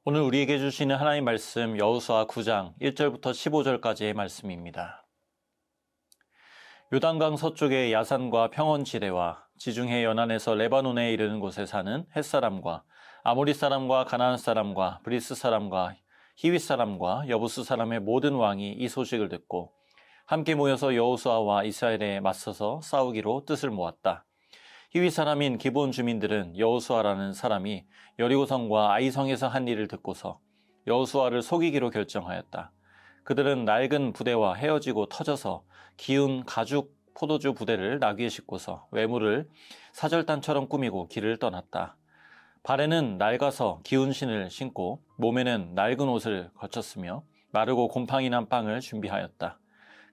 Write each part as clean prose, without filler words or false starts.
오늘 우리에게 주시는 하나님 말씀 여호수아 9장 1절부터 15절까지의 말씀입니다. 요단강 서쪽의 야산과 평원지대와 지중해 연안에서 레바논에 이르는 곳에 사는 헷사람과 아모리 사람과 가나안 사람과 브리스 사람과 히윗 사람과 여부스 사람의 모든 왕이 이 소식을 듣고 함께 모여서 여호수아와 이스라엘에 맞서서 싸우기로 뜻을 모았다. 히윗 사람인 기브온 주민들은 여호수아라는 사람이 여리고성과 아이성에서 한 일을 듣고서 여호수아를 속이기로 결정하였다. 그들은 낡은 부대와 헤어지고 터져서 기운 가죽 포도주 부대를 나귀에 싣고서 외모를 사절단처럼 꾸미고 길을 떠났다. 발에는 낡아서 기운 신을 신고 몸에는 낡은 옷을 거쳤으며 마르고 곰팡이 난 빵을 준비하였다.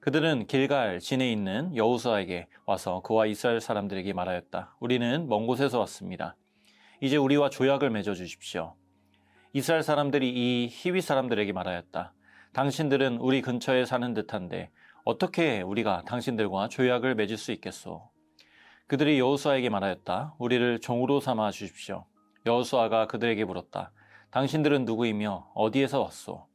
그들은 길갈 진에 있는 여호수아에게 와서 그와 이스라엘 사람들에게 말하였다. 우리는 먼 곳에서 왔습니다. 이제 우리와 조약을 맺어 주십시오. 이스라엘 사람들이 이 히윗 사람들에게 말하였다. 당신들은 우리 근처에 사는 듯한데 어떻게 우리가 당신들과 조약을 맺을 수 있겠소? 그들이 여호수아에게 말하였다. 우리를 종으로 삼아 주십시오. 여호수아가 그들에게 물었다. 당신들은 누구이며 어디에서 왔소?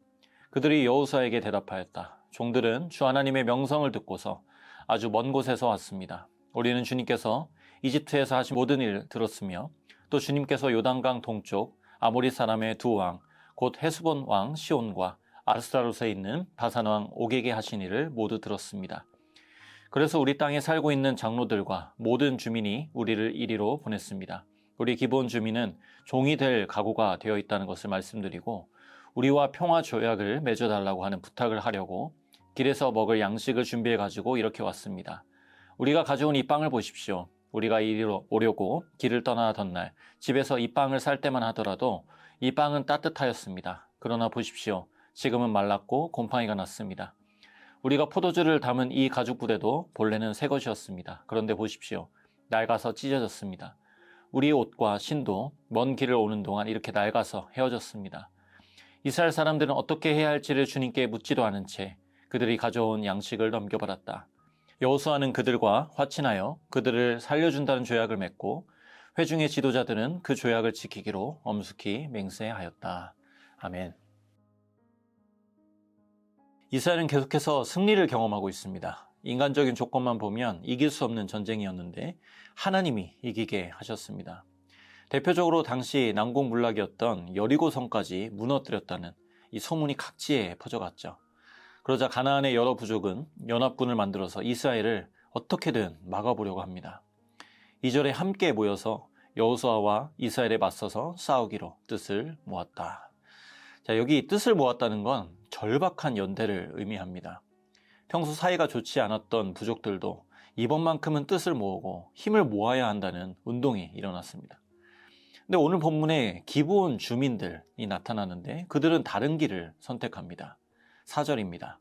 그들이 여호수아에게 대답하였다. 종들은 주 하나님의 명성을 듣고서 아주 먼 곳에서 왔습니다. 우리는 주님께서 이집트에서 하신 모든 일을 들었으며 또 주님께서 요단강 동쪽 아모리 사람의 두 왕, 곧 헤스본 왕 시온과 아스타롯에 있는 바산 왕 옥에게 하신 일을 모두 들었습니다. 그래서 우리 땅에 살고 있는 장로들과 모든 주민이 우리를 이리로 보냈습니다. 우리 기브온 주민은 종이 될 각오가 되어 있다는 것을 말씀드리고 우리와 평화 조약을 맺어달라고 하는 부탁을 하려고 길에서 먹을 양식을 준비해가지고 이렇게 왔습니다. 우리가 가져온 이 빵을 보십시오. 우리가 이리로 오려고 길을 떠나던 날 집에서 이 빵을 살 때만 하더라도 이 빵은 따뜻하였습니다. 그러나 보십시오. 지금은 말랐고 곰팡이가 났습니다. 우리가 포도주를 담은 이 가죽 부대도 본래는 새 것이었습니다. 그런데 보십시오. 낡아서 찢어졌습니다. 우리의 옷과 신도 먼 길을 오는 동안 이렇게 낡아서 헤어졌습니다. 이스라엘 사람들은 어떻게 해야 할지를 주님께 묻지도 않은 채 그들이 가져온 양식을 넘겨받았다. 여호수아는 그들과 화친하여 그들을 살려준다는 조약을 맺고 회중의 지도자들은 그 조약을 지키기로 엄숙히 맹세하였다. 아멘. 이스라엘은 계속해서 승리를 경험하고 있습니다. 인간적인 조건만 보면 이길 수 없는 전쟁이었는데 하나님이 이기게 하셨습니다. 대표적으로 당시 난공불락이었던 여리고성까지 무너뜨렸다는 이 소문이 각지에 퍼져갔죠. 그러자 가나안의 여러 부족은 연합군을 만들어서 이스라엘을 어떻게든 막아보려고 합니다. 2절에 함께 모여서 여호수아와 이스라엘에 맞서서 싸우기로 뜻을 모았다. 자, 여기 뜻을 모았다는 건 절박한 연대를 의미합니다. 평소 사이가 좋지 않았던 부족들도 이번만큼은 뜻을 모으고 힘을 모아야 한다는 운동이 일어났습니다. 근데 오늘 본문에 기브온 주민들이 나타나는데 그들은 다른 길을 선택합니다. 4절입니다.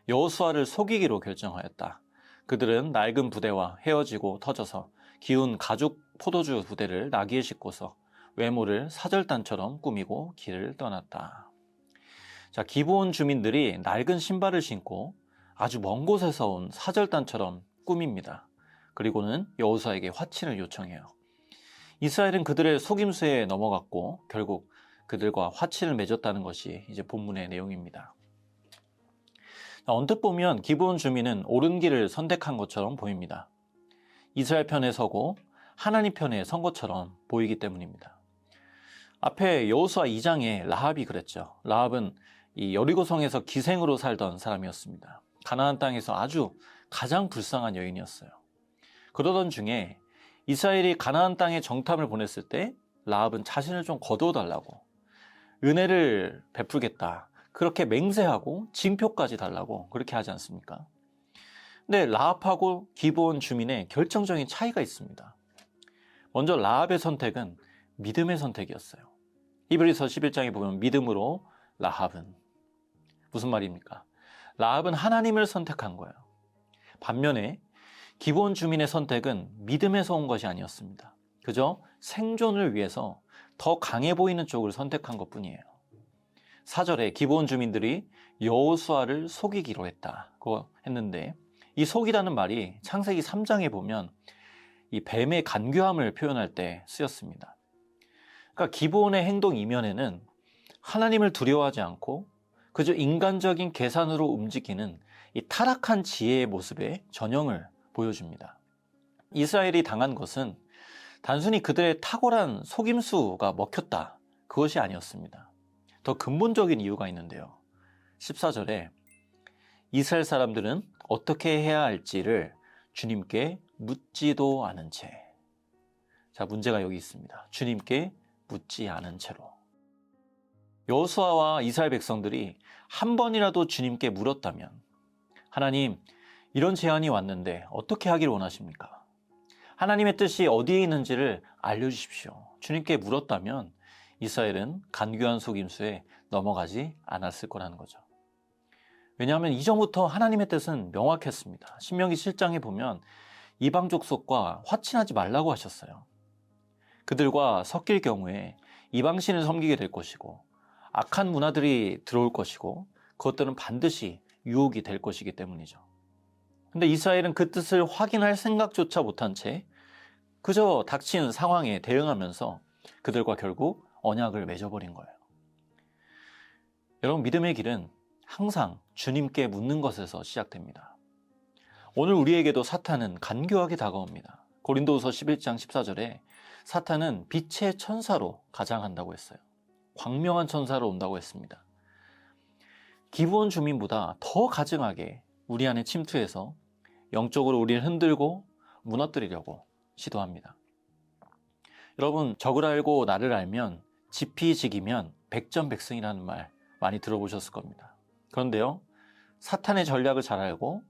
여호수아를 속이기로 결정하였다. 그들은 낡은 부대와 헤어지고 터져서 기운 가죽 포도주 부대를 나귀에 싣고서 외모를 사절단처럼 꾸미고 길을 떠났다. 자, 기브온 주민들이 낡은 신발을 신고 아주 먼 곳에서 온 사절단처럼 꾸밉니다. 그리고는 여호수아에게 화친을 요청해요. 이스라엘은 그들의 속임수에 넘어갔고 결국 그들과 화친을 맺었다는 것이 이제 본문의 내용입니다. 언뜻 보면 기브온 주민은 옳은 길을 선택한 것처럼 보입니다. 이스라엘 편에 서고 하나님 편에 선 것처럼 보이기 때문입니다. 앞에 여호수아 2장에 라합이 그랬죠. 라합은 이 여리고성에서 기생으로 살던 사람이었습니다. 가나안 땅에서 아주 가장 불쌍한 여인이었어요. 그러던 중에 이스라엘이 가나안 땅에 정탐을 보냈을 때 라합은 자신을 좀 거두어달라고 은혜를 베풀겠다. 그렇게 맹세하고 징표까지 달라고 그렇게 하지 않습니까? 근데 라합하고 기브온 주민의 결정적인 차이가 있습니다. 먼저 라합의 선택은 믿음의 선택이었어요. 히브리서 11장에 보면 믿음으로 라합은 무슨 말입니까? 라합은 하나님을 선택한 거예요. 반면에 기브온 주민의 선택은 믿음에서 온 것이 아니었습니다. 그저 생존을 위해서 더 강해 보이는 쪽을 선택한 것뿐이에요. 4절에 기브온 주민들이 여호수아를 속이기로 했다고 했는데 이 속이라는 말이 창세기 3장에 보면 이 뱀의 간교함을 표현할 때 쓰였습니다. 그러니까 기브온의 행동 이면에는 하나님을 두려워하지 않고 그저 인간적인 계산으로 움직이는 이 타락한 지혜의 모습의 전형을 보여줍니다. 이스라엘이 당한 것은 단순히 그들의 탁월한 속임수가 먹혔다, 그것이 아니었습니다. 더 근본적인 이유가 있는데요. 14절에 이스라엘 사람들은 어떻게 해야 할지를 주님께 묻지도 않은 채. 자, 문제가 여기 있습니다. 주님께 묻지 않은 채로. 여호수아와 이스라엘 백성들이 한 번이라도 주님께 물었다면, 하나님, 이런 제안이 왔는데 어떻게 하길 원하십니까? 하나님의 뜻이 어디에 있는지를 알려주십시오. 주님께 물었다면 이스라엘은 간교한 속임수에 넘어가지 않았을 거라는 거죠. 왜냐하면 이전부터 하나님의 뜻은 명확했습니다. 신명기 7장에 보면 이방 족속과 화친하지 말라고 하셨어요. 그들과 섞일 경우에 이방신을 섬기게 될 것이고 악한 문화들이 들어올 것이고 그것들은 반드시 유혹이 될 것이기 때문이죠. 근데 이스라엘은 그 뜻을 확인할 생각조차 못한 채 그저 닥친 상황에 대응하면서 그들과 결국 언약을 맺어버린 거예요. 여러분, 믿음의 길은 항상 주님께 묻는 것에서 시작됩니다. 오늘 우리에게도 사탄은 간교하게 다가옵니다. 고린도후서 11장 14절에 사탄은 빛의 천사로 가장한다고 했어요. 광명한 천사로 온다고 했습니다. 기브온 주민보다 더 가증하게 우리 안에 침투해서 영적으로 우리를 흔들고 무너뜨리려고 시도합니다. 여러분, 적을 알고 나를 알면 지피지기면 백전백승이라는 말 많이 들어보셨을 겁니다. 그런데요, 사탄의 전략을 잘 알고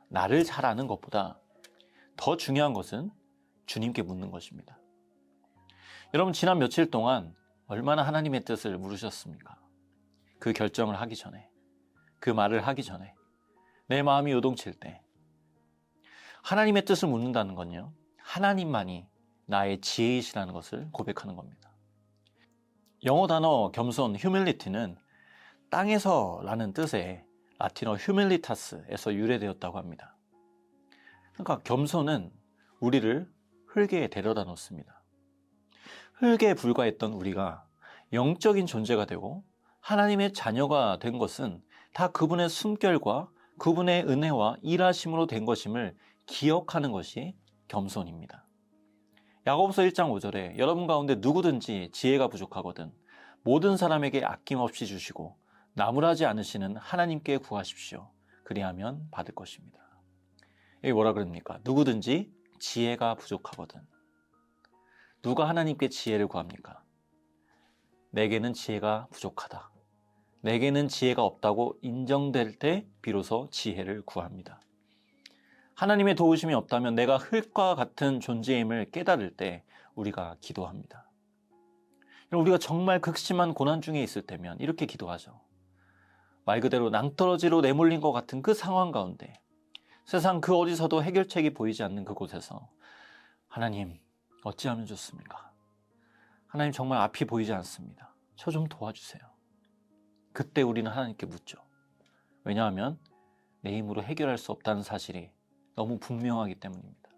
나를 잘 아는 것보다 더 중요한 것은 주님께 묻는 것입니다. 여러분, 지난 며칠 동안 얼마나 하나님의 뜻을 물으셨습니까? 그 결정을 하기 전에, 그 말을 하기 전에, 내 마음이 요동칠 때. 하나님의 뜻을 묻는다는 건요, 하나님만이 나의 지혜이시라는 것을 고백하는 겁니다. 영어 단어 겸손, humility는 땅에서 라는 뜻의 라틴어 humilitas에서 유래되었다고 합니다. 그러니까 겸손은 우리를 흙에 데려다 놓습니다. 흙에 불과했던 우리가 영적인 존재가 되고 하나님의 자녀가 된 것은 다 그분의 숨결과 그분의 은혜와 일하심으로 된 것임을 기억하는 것이 겸손입니다. 야고보서 1장 5절에 여러분 가운데 누구든지 지혜가 부족하거든 모든 사람에게 아낌없이 주시고 나무라지 않으시는 하나님께 구하십시오. 그리하면 받을 것입니다. 여기 뭐라 그럽니까? 누구든지 지혜가 부족하거든. 누가 하나님께 지혜를 구합니까? 내게는 지혜가 부족하다. 내게는 지혜가 없다고 인정될 때 비로소 지혜를 구합니다. 하나님의 도우심이 없다면 내가 흙과 같은 존재임을 깨달을 때 우리가 기도합니다. 우리가 정말 극심한 고난 중에 있을 때면 이렇게 기도하죠. 말 그대로 낭떠러지로 내몰린 것 같은 그 상황 가운데 세상 그 어디서도 해결책이 보이지 않는 그곳에서 하나님, 어찌하면 좋습니까? 하나님, 정말 앞이 보이지 않습니다. 저 좀 도와주세요. 그때 우리는 하나님께 묻죠. 왜냐하면 내 힘으로 해결할 수 없다는 사실이 너무 분명하기 때문입니다.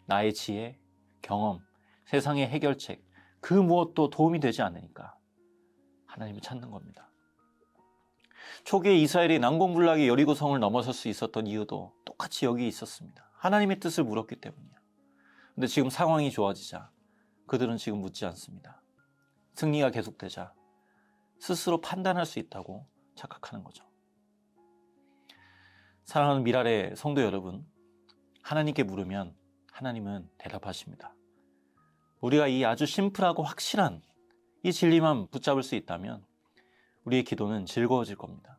나의 지혜, 경험, 세상의 해결책, 그 무엇도 도움이 되지 않으니까 하나님을 찾는 겁니다. 초기에 이스라엘이 난공불락의 여리고성을 넘어설 수 있었던 이유도 똑같이 여기 있었습니다. 하나님의 뜻을 물었기 때문이에요. 근데 지금 상황이 좋아지자 그들은 지금 묻지 않습니다. 승리가 계속되자 스스로 판단할 수 있다고 착각하는 거죠. 사랑하는 미랄의 성도 여러분, 하나님께 물으면 하나님은 대답하십니다. 우리가 이 아주 심플하고 확실한 이 진리만 붙잡을 수 있다면 우리의 기도는 즐거워질 겁니다.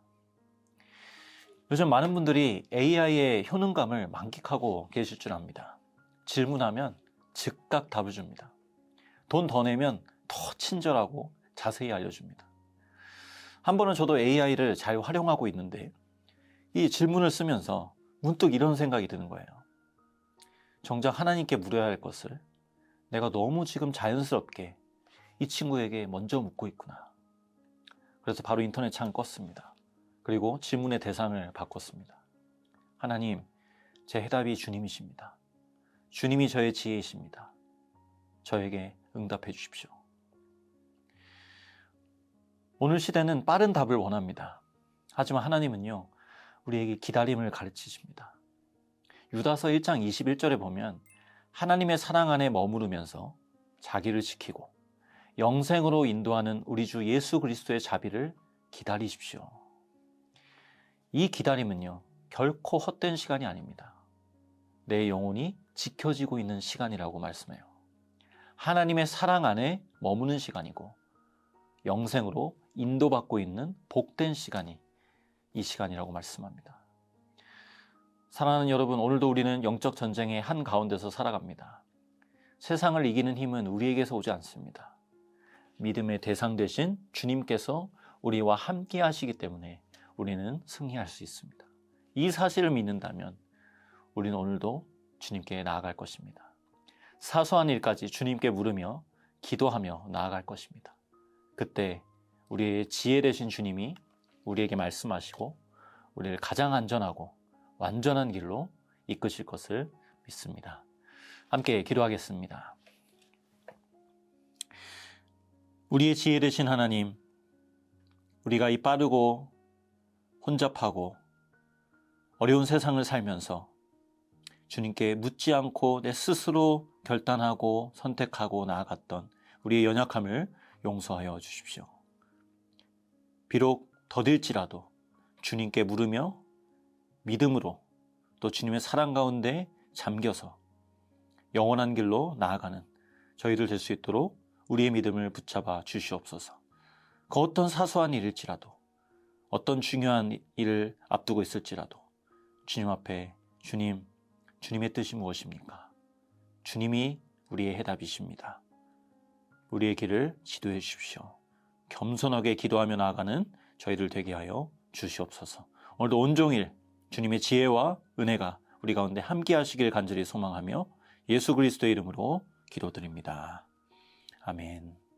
요즘 많은 분들이 AI의 효능감을 만끽하고 계실 줄 압니다. 질문하면 즉각 답을 줍니다. 돈 더 내면 더 친절하고 자세히 알려줍니다. 한 번은 저도 AI를 잘 활용하고 있는데 이 질문을 쓰면서 문득 이런 생각이 드는 거예요. 정작 하나님께 물어야 할 것을 내가 너무 지금 자연스럽게 이 친구에게 먼저 묻고 있구나. 그래서 바로 인터넷 창을 껐습니다. 그리고 질문의 대상을 바꿨습니다. 하나님, 제 해답이 주님이십니다. 주님이 저의 지혜이십니다. 저에게 응답해 주십시오. 오늘 시대는 빠른 답을 원합니다. 하지만 하나님은요, 우리에게 기다림을 가르치십니다. 유다서 1장 21절에 보면 하나님의 사랑 안에 머무르면서 자기를 지키고 영생으로 인도하는 우리 주 예수 그리스도의 자비를 기다리십시오. 이 기다림은요, 결코 헛된 시간이 아닙니다. 내 영혼이 지켜지고 있는 시간이라고 말씀해요. 하나님의 사랑 안에 머무는 시간이고 영생으로 인도받고 있는 복된 시간이 이 시간이라고 말씀합니다. 사랑하는 여러분, 오늘도 우리는 영적 전쟁의 한가운데서 살아갑니다. 세상을 이기는 힘은 우리에게서 오지 않습니다. 믿음의 대상 되신 주님께서 우리와 함께 하시기 때문에 우리는 승리할 수 있습니다. 이 사실을 믿는다면 우리는 오늘도 주님께 나아갈 것입니다. 사소한 일까지 주님께 물으며 기도하며 나아갈 것입니다. 그때 우리의 지혜 되신 주님이 우리에게 말씀하시고 우리를 가장 안전하고 완전한 길로 이끄실 것을 믿습니다. 함께 기도하겠습니다. 우리의 지혜 되신 하나님, 우리가 이 빠르고 혼잡하고 어려운 세상을 살면서 주님께 묻지 않고 내 스스로 결단하고 선택하고 나아갔던 우리의 연약함을 용서하여 주십시오. 비록 더딜지라도 주님께 물으며 믿음으로 또 주님의 사랑 가운데 잠겨서 영원한 길로 나아가는 저희들 될 수 있도록 우리의 믿음을 붙잡아 주시옵소서. 그 어떤 사소한 일일지라도 어떤 중요한 일을 앞두고 있을지라도 주님 앞에 주님의 뜻이 무엇입니까? 주님이 우리의 해답이십니다. 우리의 길을 지도해 주십시오. 겸손하게 기도하며 나아가는 저희들 되게 하여 주시옵소서. 오늘도 온종일 주님의 지혜와 은혜가 우리 가운데 함께 하시길 간절히 소망하며 예수 그리스도의 이름으로 기도드립니다. 아멘.